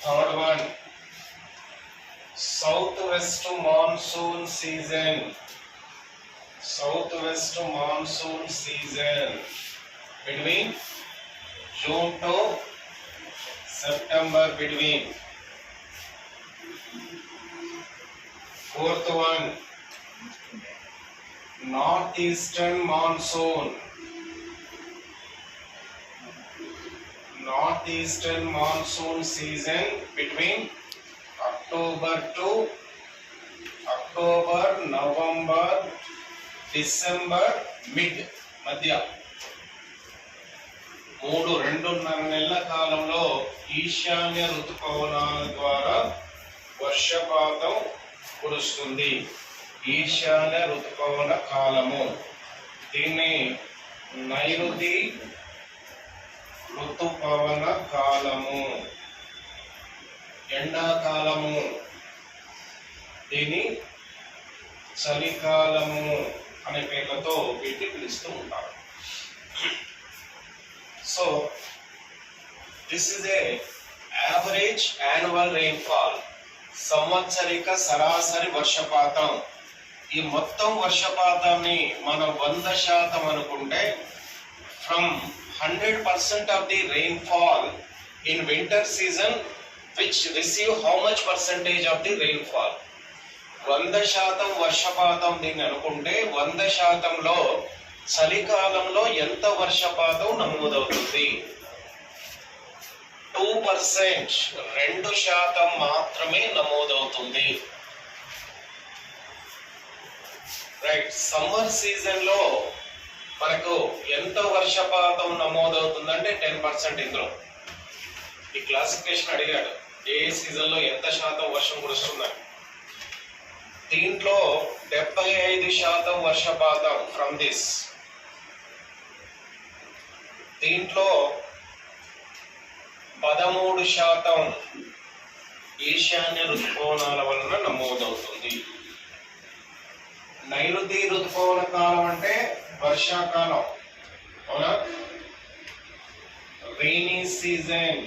Third one, southwest monsoon season. Southwest monsoon season between June to September between. Fourth one, northeastern monsoon. Northeastern monsoon season between October to November, December మధ్య 2.5 నెలల కాలంలో ఈశాన్య ఋతుపవనాల ద్వారా వర్షపాతం కురుస్తుంది. ఈశాన్య ఋతుపవన కాలము, దీన్ని నైరుతి ఋతుపవన కాలము. ఎండాకాలము, దీని చలికాలము అనే పేర్లతో వీటిని పిలుస్తూ ఉంటారు. So this is a average annual rainfall, సంవత్సరిక సరాసరి వర్షపాతం. ఈ మొత్తం వర్షపాతాన్ని మనం 100% అనుకుంటే, from 100% of the rainfall in winter season, which receive how much percentage of the rainfall? 100% వర్షపాతం దీన్ని అనుకుంటే 100%లో చలికాలంలో ఎంత వర్షపాతం నమోదవుతుంది? 2%, 2% మాత్రమే నమోదవుతుంది. రైట్. సమ్మర్ సీజన్ లో మనకు ఎంత వర్షపాతం నమోదవుతుందంటే 10%. ఇందులో ఈ క్లాసిఫికేషన్ అడిగాడు, ఏ సీజన్ లో ఎంత శాతం వర్షం కురుస్తుందని. దీంట్లో 75% వర్షపాతం ఫ్రమ్ దిస్. దీంట్లో 13% ఈశాన్య ఋతుపవనాల వలన నమోదవుతుంది. నైరుతి ఋతుపవన కాలం అంటే వర్షాకాలం, అవునా? Rainy season